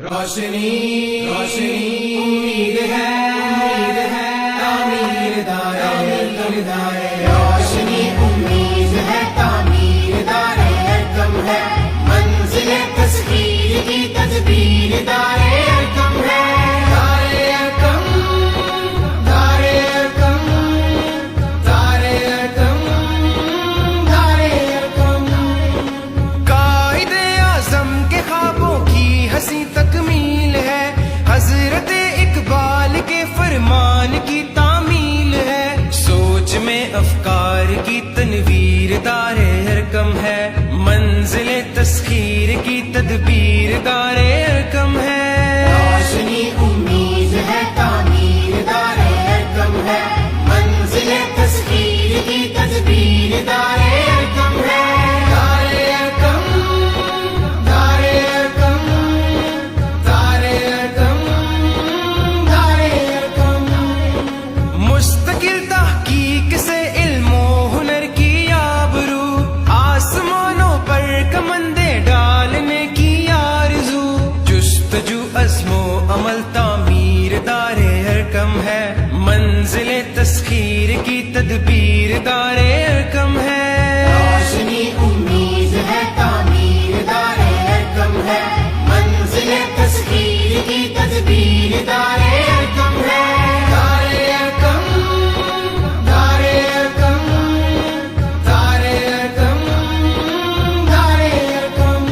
روشنی روشنی امید ہے تعمیر دائے روشنی امید ہے تعمیر دائے کم ہے منزل تسخیر کی تدبیر دائے کم ہے دائے کم دائے کم دائے کم دائے کم قائد اعظم کے خوابوں کی ہنسی تکمیل ہے حضرت اقبال کے فرمان کی تعمیل ہے سوچ میں افکار کی تنویر دار حرکم ہے منزل تسخیر کی تدبیر دار حرکم ہے روشنی امید ہے تعمیر دائے کم ہے منزل تسخیر کی تدبیر دائے کم ہے دائے کم دائے کم دائے کم دائے کم مستقل تحقیق سے علم و ہنر کی آبرو آسمانوں پر کمندے ڈالنے کی آرزو جستجو عزم و عمل تعمیر دار حرکم ہے منزل تسخیر کی تدبیر دار حرکم ہے روشنی امید ہے تعمیر دائے کم ہے منزل تسخیر کی تدبیر دائے کم ہے دائے کم دائے کم دائے کم دائے کم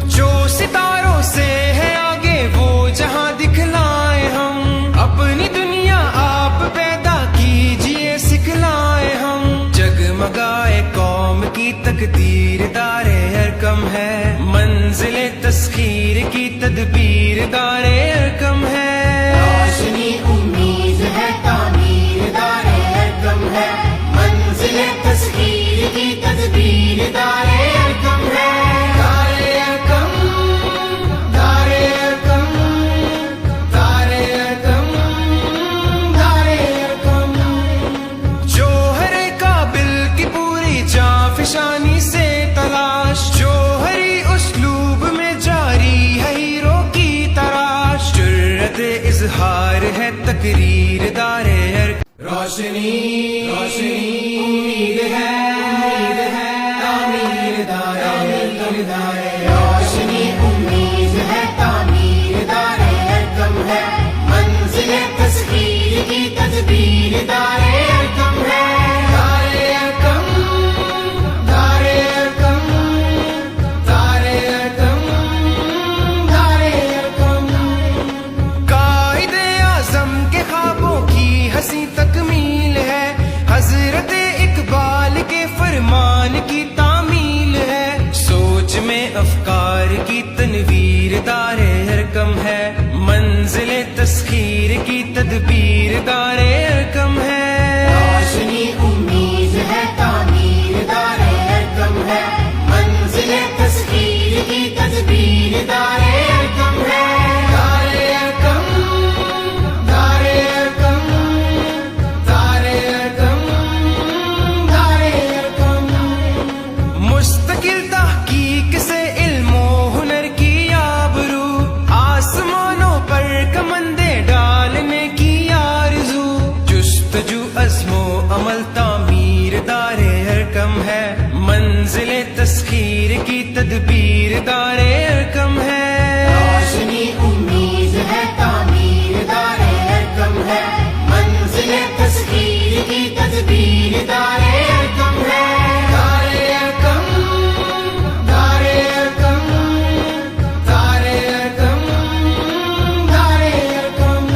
جو ستاروں سے ہے آگے وہ جہاں دکھلائے ہم اپنی دنیا آپ پیدا کیجئے سکھلائے ہم جگمگائے قوم کی تقدیر دار حرکم ہے منزل تسخیر کی تدبیر دار حرکم ہے روشنی امید ہے تعمیر دائے کم ہے منزل تسخیر کی تدبیر دائے کم ہے دائے کم دائے کم دائے کم دائے کم جوہر قابل کی پوری جاں فشانی سے تلاش جوہری اسلوب میں جاری ہے ہیرو کی تراش جرت اظہار ہے تقریر دار روشنی روشنی امید ہے تعمیر دائے روشنی امید ہے تعمیر دائے کم ہے منزل تسخیر کی تدبیر دائے کم ہے دائے کم دائے کم دائے کم دائے کم قائد اعظم کے خوابوں کی ہنسی تکمیل ہے حضرت اقبال کے فرمان کی تعمیل ہے سوچ میں افکار کی تنویر دار حرکم ہے منزل تسخیر کی تدبیر دار حرکم ہے روشنی امید ہے تعمیر دائے کم ہے منزل تسخیر کی تدبیر دائے کم ہے دائے کم دائے کم دائے کم دائے کم مستقل تحقیق سے علم و ہنر کی آبرو آسمانوں پر کمندے ڈالنے کی آرزو جستجو عزم و عمل تعمیر دار حرکم ہے منزل تسخیر کی تدبیر دار حرکم ہے روشنی امید ہے تعمیر دائے کم ہے منزل تسخیر کی تدبیر دائے کم ہے دائے کم دائے کم دائے کم دائے کم منزل تسخیر کی تدبیر دار حرکم ہے روشنی امید ہے تعمیر دائے کم ہے منزل تسخیر کی تدبیر دائے کم ہے دائے کم دائے کم دائے کم دائے کم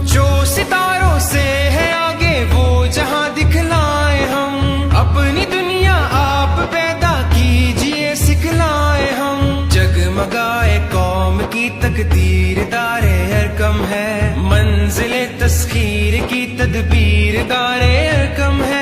جو ستاروں سے ہے آگے وہ جہاں دکھلائے ہم اپنی دنیا آپ پیدا کیجئے سکھلائے ہم جگمگائے قوم کی تقدیر دار حرکم ہے منزل تسخیر کی تدبیر دار حرکم ہے